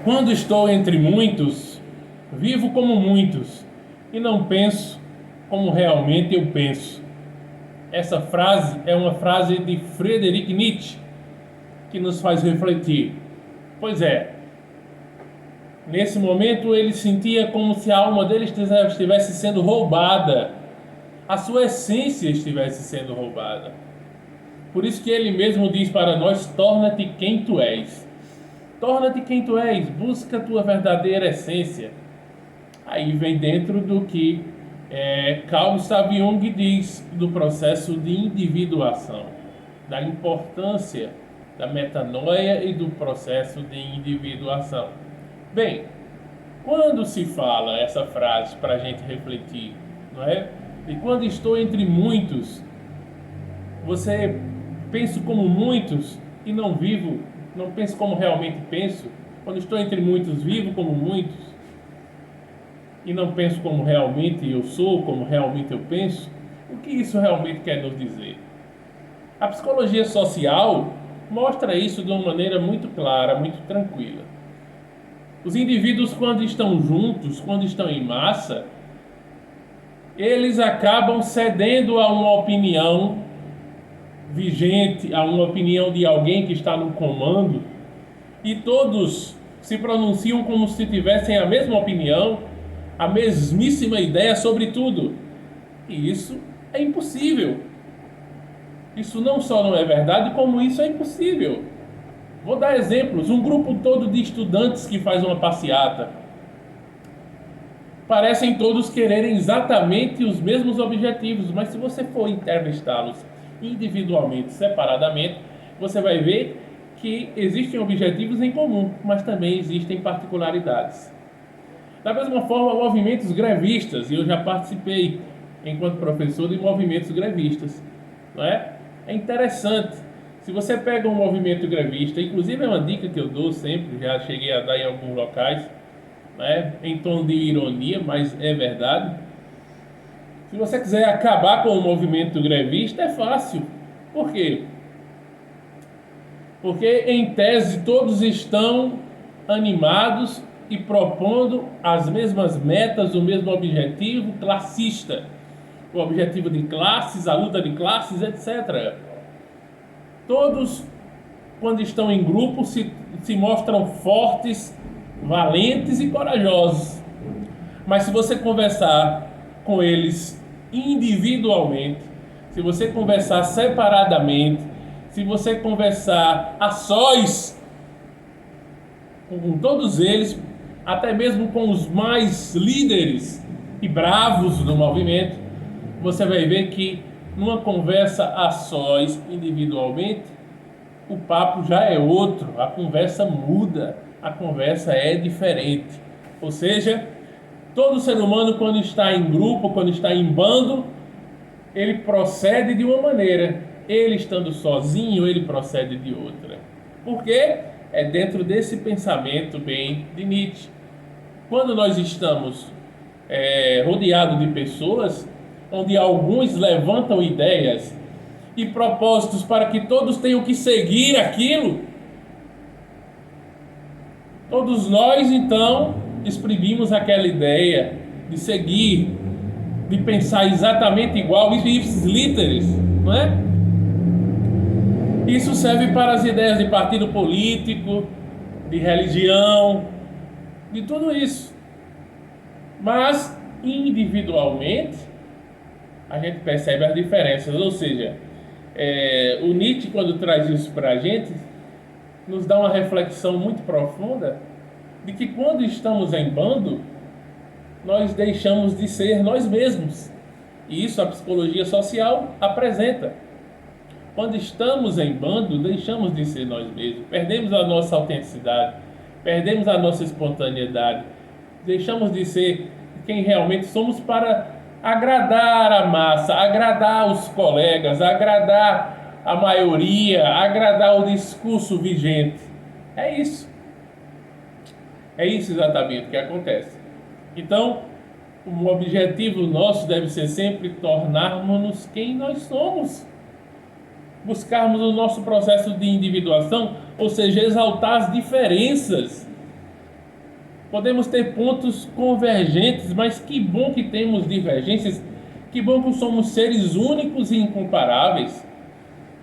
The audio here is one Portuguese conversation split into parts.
Quando estou entre muitos, vivo como muitos e não penso como realmente eu penso. Essa frase é uma frase de Friedrich Nietzsche que nos faz refletir. Pois é, nesse momento ele sentia como se a alma dele estivesse sendo roubada, a sua essência estivesse sendo roubada. Por isso que ele mesmo diz para nós: torna-te quem tu és. Torna-te quem tu és, busca a tua verdadeira essência. Aí vem dentro do que Carl Gustav Jung diz do processo de individuação, da importância da metanoia e do processo de individuação. Bem, quando se fala essa frase para a gente refletir, não é? E quando estou entre muitos, você penso como muitos e não vivo, não penso como realmente penso. Quando estou entre muitos, vivo como muitos e não penso como realmente eu sou, como realmente eu penso. O que isso realmente quer nos dizer? A psicologia social mostra isso de uma maneira muito clara, muito tranquila. Os indivíduos, quando estão juntos, quando estão em massa, eles acabam cedendo a uma opinião vigente, a uma opinião de alguém que está no comando, e todos se pronunciam como se tivessem a mesma opinião, a mesmíssima ideia sobre tudo. E isso é impossível. Isso não só não é verdade, como isso é impossível. Vou dar exemplos. Um grupo todo de estudantes que faz uma passeata. Parecem todos quererem exatamente os mesmos objetivos, mas se você for entrevistá-los individualmente, separadamente, você vai ver que existem objetivos em comum, mas também existem particularidades. Da mesma forma, movimentos grevistas, e eu já participei enquanto professor de movimentos grevistas, não é? É interessante. Se você pega um movimento grevista, inclusive é uma dica que eu dou sempre, já cheguei a dar em alguns locais, né, em tom de ironia, mas é verdade. Se você quiser acabar com o movimento grevista, é fácil. Por quê? Porque, em tese, todos estão animados e propondo as mesmas metas, o mesmo objetivo classista, o objetivo de classes, a luta de classes, etc. Todos, quando estão em grupo, se mostram fortes, valentes e corajosos. Mas se você conversar com eles individualmente, se você conversar separadamente, se você conversar a sós com todos eles, até mesmo com os mais líderes e bravos do movimento, você vai ver que numa conversa a sós, individualmente, o papo já é outro, a conversa muda, a conversa é diferente. Ou seja, todo ser humano, quando está em grupo, quando está em bando, ele procede de uma maneira. Ele estando sozinho, ele procede de outra. Por quê? É dentro desse pensamento bem de Nietzsche. Quando nós estamos rodeados de pessoas, onde alguns levantam ideias e propósitos para que todos tenham que seguir aquilo, todos nós então exprimimos aquela ideia de seguir, de pensar exatamente igual, ipsis literis, não é? Isso serve para as ideias de partido político, de religião, de tudo isso. Mas individualmente a gente percebe as diferenças, ou seja, o Nietzsche, quando traz isso para a gente, nos dá uma reflexão muito profunda de que quando estamos em bando, nós deixamos de ser nós mesmos. E isso a psicologia social apresenta. Quando estamos em bando, deixamos de ser nós mesmos, perdemos a nossa autenticidade, perdemos a nossa espontaneidade, deixamos de ser quem realmente somos para agradar a massa, agradar os colegas, agradar a maioria, agradar o discurso vigente. É isso. É isso exatamente que acontece. Então, o objetivo nosso deve ser sempre tornarmos-nos quem nós somos. Buscarmos o nosso processo de individuação, ou seja, exaltar as diferenças Podemos ter pontos convergentes, mas que bom que temos divergências, que bom que somos seres únicos e incomparáveis.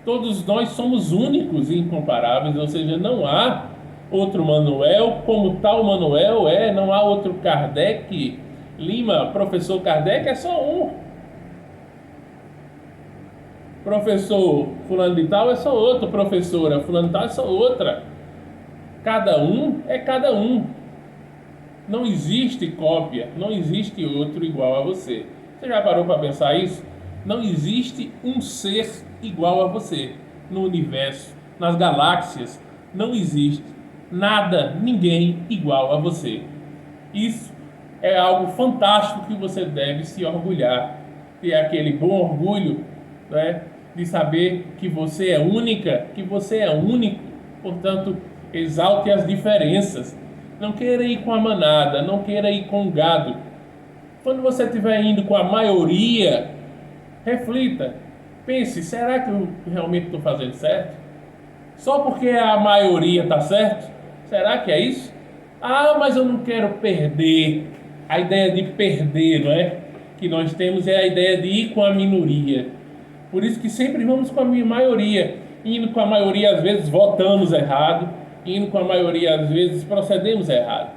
Todos nós somos únicos e incomparáveis, ou seja, não há outro Manuel como tal Manuel não há outro Kardec Lima, professor Kardec é só um. Professor fulano de tal é só outro, professora fulano de tal é só outra. Cada um é cada um. Não existe cópia, não existe outro igual a você. Você já parou para pensar isso? Não existe um ser igual a você no universo, nas galáxias. Não existe nada, ninguém igual a você. Isso é algo fantástico que você deve se orgulhar. Ter aquele bom orgulho, né, de saber que você é única, que você é único. Portanto, exalte as diferenças. Não queira ir com a manada, não queira ir com o gado. Quando você estiver indo com a maioria, reflita, pense, será que eu realmente estou fazendo certo? Só porque a maioria está certo? Será que é isso? Ah, mas eu não quero perder. A ideia de perder, não é? Que nós temos é a ideia de ir com a minoria. Por isso que sempre vamos com a maioria. Indo com a maioria, às vezes, votamos errado. Indo com a maioria, às vezes, procedemos errado.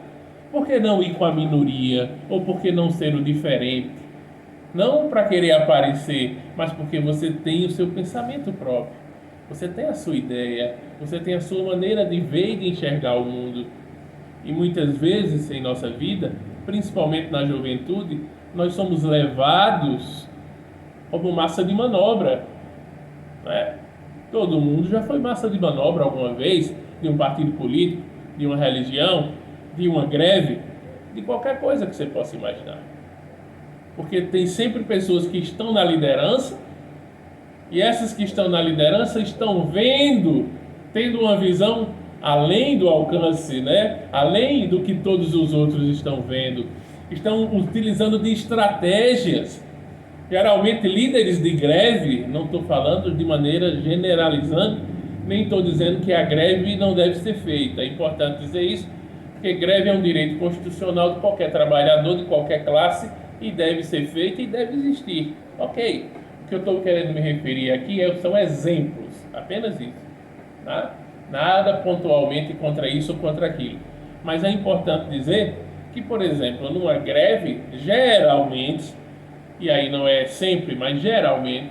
Por que não ir com a minoria? Ou por que não ser o diferente? Não para querer aparecer, mas porque você tem o seu pensamento próprio. Você tem a sua ideia, você tem a sua maneira de ver e de enxergar o mundo. E muitas vezes em nossa vida, principalmente na juventude, nós somos levados como massa de manobra, né? Todo mundo já foi massa de manobra alguma vez, de um partido político, de uma religião, de uma greve, de qualquer coisa que você possa imaginar. Porque tem sempre pessoas que estão na liderança, e essas que estão na liderança estão vendo, tendo uma visão além do alcance, né? Além do que todos os outros estão vendo. Estão utilizando de estratégias. Geralmente líderes de greve, não estou falando de maneira generalizando, nem estou dizendo que a greve não deve ser feita. É importante dizer isso, porque greve é um direito constitucional de qualquer trabalhador, de qualquer classe, e deve ser feita e deve existir. Ok. O que eu estou querendo me referir aqui são exemplos, apenas isso. Tá? Nada pontualmente contra isso ou contra aquilo. Mas é importante dizer que, por exemplo, numa greve, geralmente, e aí não é sempre, mas geralmente,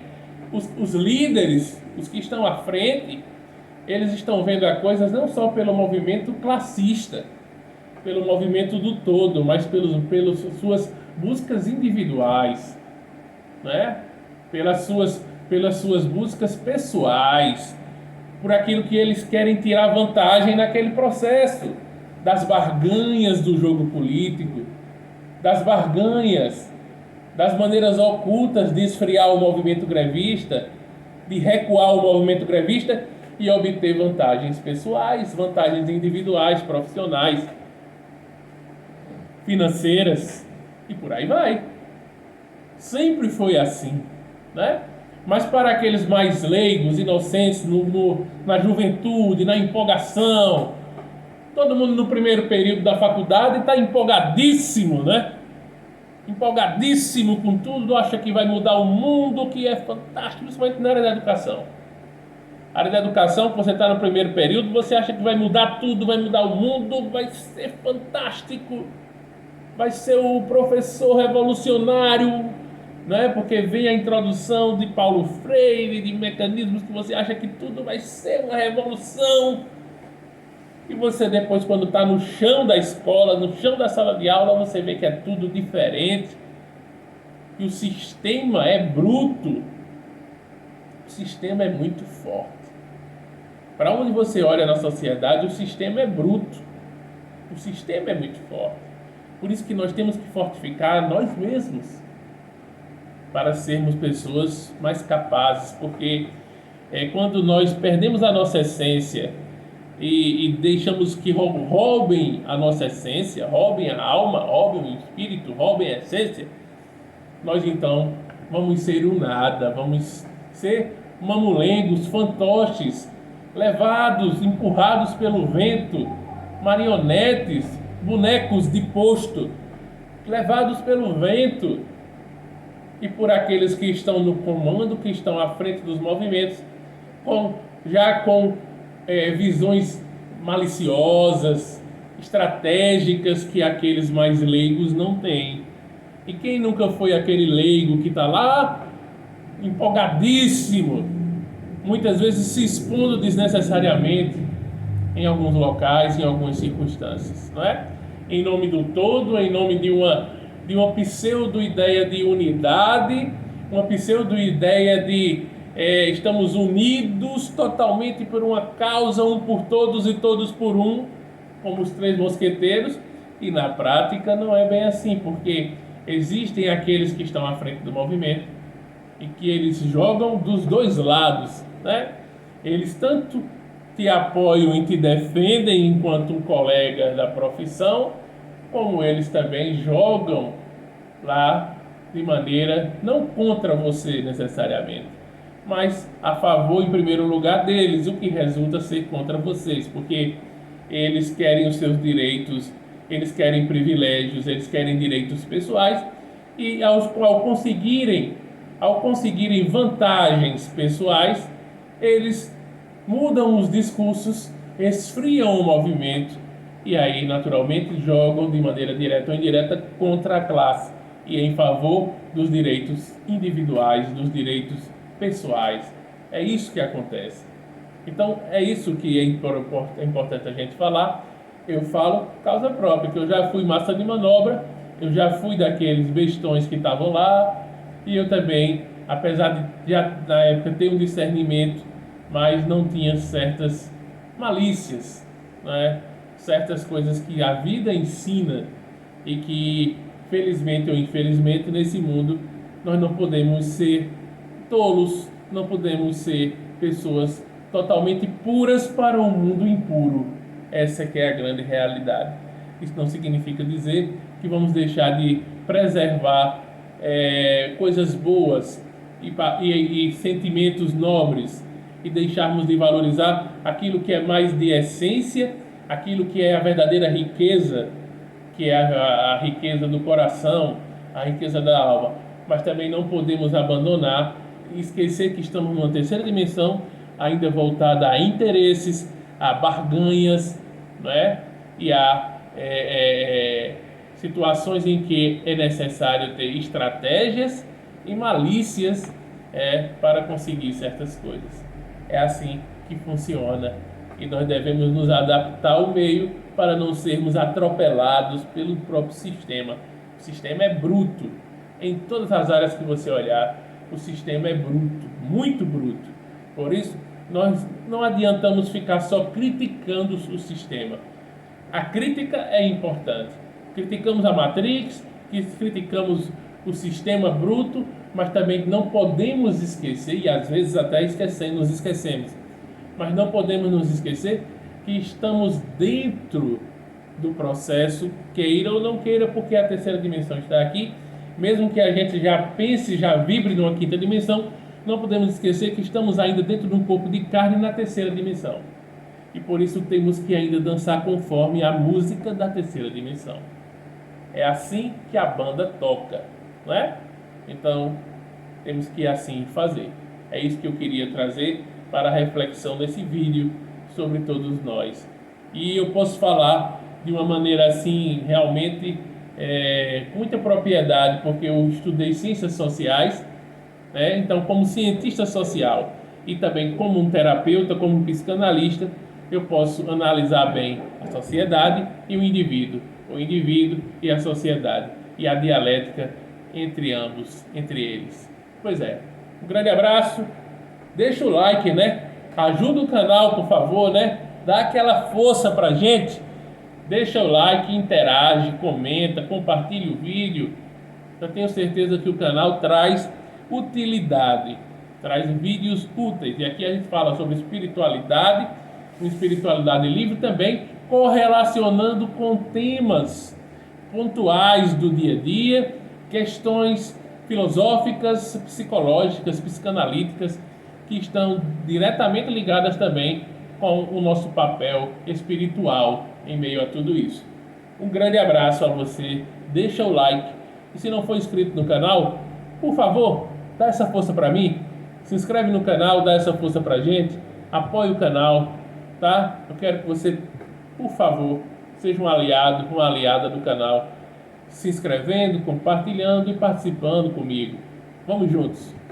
os líderes, os que estão à frente, eles estão vendo as coisas não só pelo movimento classista, pelo movimento do todo, mas pelas suas buscas individuais, né? pelas suas buscas pessoais, por aquilo que eles querem tirar vantagem naquele processo, das barganhas do jogo político, das barganhas, das maneiras ocultas de esfriar o movimento grevista, de recuar o movimento grevista e obter vantagens pessoais, vantagens individuais, profissionais, financeiras e por aí vai. Sempre foi assim, né? Mas para aqueles mais leigos, inocentes, na juventude, na empolgação, todo mundo no primeiro período da faculdade está empolgadíssimo, né? Empolgadíssimo com tudo, acha que vai mudar o mundo, que é fantástico, principalmente na área da educação. A área da educação, que você está no primeiro período, você acha que vai mudar tudo, vai mudar o mundo, vai ser fantástico, vai ser o professor revolucionário, né? Porque vem a introdução de Paulo Freire, de mecanismos que você acha que tudo vai ser uma revolução. E você depois, quando está no chão da escola, no chão da sala de aula, você vê que é tudo diferente. E o sistema é bruto. O sistema é muito forte. Para onde você olha na sociedade, o sistema é bruto. O sistema é muito forte. Por isso que nós temos que fortificar nós mesmos, para sermos pessoas mais capazes. Porque quando nós perdemos a nossa essência, e deixamos que roubem a nossa essência, roubem a alma, roubem o espírito, roubem a essência, nós então vamos ser um nada, vamos ser mamulengos, fantoches, levados, empurrados pelo vento, marionetes bonecos de posto, levados pelo vento e por aqueles que estão no comando, que estão à frente dos movimentos, já com visões maliciosas, estratégicas que aqueles mais leigos não têm. E quem nunca foi aquele leigo que está lá empolgadíssimo, muitas vezes se expondo desnecessariamente em alguns locais, em algumas circunstâncias, não é? Em nome do todo, em nome de uma pseudo-ideia de unidade, uma pseudo-ideia de estamos unidos totalmente por uma causa, um por todos e todos por um, como os três mosqueteiros, e na prática não é bem assim, porque existem aqueles que estão à frente do movimento e que eles jogam dos dois lados, né? Eles tanto te apoiam e te defendem enquanto um colega da profissão, como eles também jogam lá de maneira não contra você necessariamente, mas a favor em primeiro lugar deles, o que resulta ser contra vocês, porque eles querem os seus direitos, eles querem privilégios, eles querem direitos pessoais e ao conseguirem vantagens pessoais, eles mudam os discursos, esfriam o movimento e aí naturalmente jogam de maneira direta ou indireta contra a classe e em favor dos direitos individuais, dos direitos pessoais. É isso que acontece. Então é isso que é importante a gente falar. Eu falo causa própria, que eu já fui massa de manobra, eu já fui daqueles bestões que estavam lá, e eu também, apesar de já na época ter um discernimento, mas não tinha certas malícias, né? Certas coisas que a vida ensina e que, felizmente ou infelizmente, nesse mundo nós não podemos ser tolos, não podemos ser pessoas totalmente puras para um mundo impuro. Essa que é a grande realidade. Isso não significa dizer que vamos deixar de preservar coisas boas e sentimentos nobres e deixarmos de valorizar aquilo que é mais de essência, aquilo que é a verdadeira riqueza, que é a riqueza do coração, a riqueza da alma. Mas também não podemos abandonar e esquecer que estamos numa terceira dimensão, ainda voltada a interesses, a barganhas, não é? E a situações em que é necessário ter estratégias e malícias para conseguir certas coisas. É assim que funciona e nós devemos nos adaptar ao meio para não sermos atropelados pelo próprio sistema. O sistema é bruto. Em todas as áreas que você olhar, o sistema é bruto, muito bruto. Por isso, nós não adiantamos ficar só criticando o sistema. A crítica é importante. Criticamos a Matrix, criticamos o sistema bruto, mas também não podemos esquecer, e às vezes até nos esquecemos, mas não podemos nos esquecer que estamos dentro do processo, queira ou não queira, porque a terceira dimensão está aqui. Mesmo que a gente já pense, já vibre numa quinta dimensão, não podemos esquecer que estamos ainda dentro de um corpo de carne na terceira dimensão. E por isso temos que ainda dançar conforme a música da terceira dimensão. É assim que a banda toca, não é? Então, temos que assim fazer. É isso que eu queria trazer para a reflexão desse vídeo sobre todos nós. E eu posso falar de uma maneira assim, realmente, com muita propriedade, porque eu estudei ciências sociais, né? Então, como cientista social e também como um terapeuta, como um psicanalista, eu posso analisar bem a sociedade e o indivíduo e a sociedade, e a dialética entre ambos, entre eles. Pois é, um grande abraço, deixa o like, né? Ajuda o canal, por favor, né? Dá aquela força pra gente, deixa o like, interage, comenta, compartilha o vídeo. Eu tenho certeza que o canal traz utilidade, traz vídeos úteis, e aqui a gente fala sobre espiritualidade, uma espiritualidade livre também, correlacionando com temas pontuais do dia a dia, questões filosóficas, psicológicas, psicanalíticas, que estão diretamente ligadas também com o nosso papel espiritual em meio a tudo isso. Um grande abraço a você, deixa o like e se não for inscrito no canal, por favor, dá essa força para mim, se inscreve no canal, dá essa força pra gente, apoie o canal, tá? Eu quero que você, por favor, seja um aliado, uma aliada do canal, se inscrevendo, compartilhando e participando comigo. Vamos juntos!